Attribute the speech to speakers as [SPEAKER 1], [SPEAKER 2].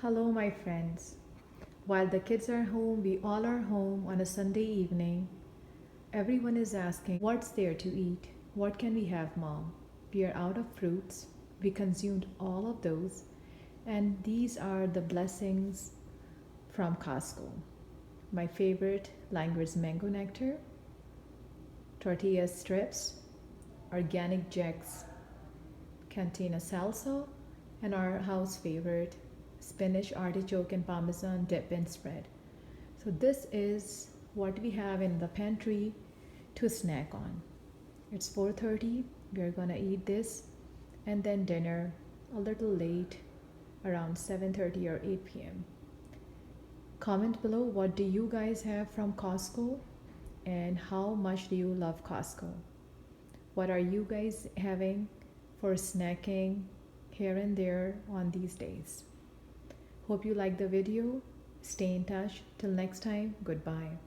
[SPEAKER 1] Hello, my friends. While the kids are home, we all are home on a Sunday evening. Everyone is asking, what's there to eat? What can we have, mom? We are out of fruits. We consumed all of those. And these are the blessings from Costco. My favorite language mango nectar, tortilla strips, organic Jack's Cantina salsa, and our house favorite, spinach, artichoke, and parmesan dip and spread. So, this is what we have in the pantry to snack on. It's 4:30. We are gonna eat this and then dinner a little late around 7:30 or 8 p.m. Comment below what do you guys have from Costco and how much do you love Costco? What are you guys having for snacking here and there on these days? Hope you like the video. Stay in touch. Till next time, goodbye.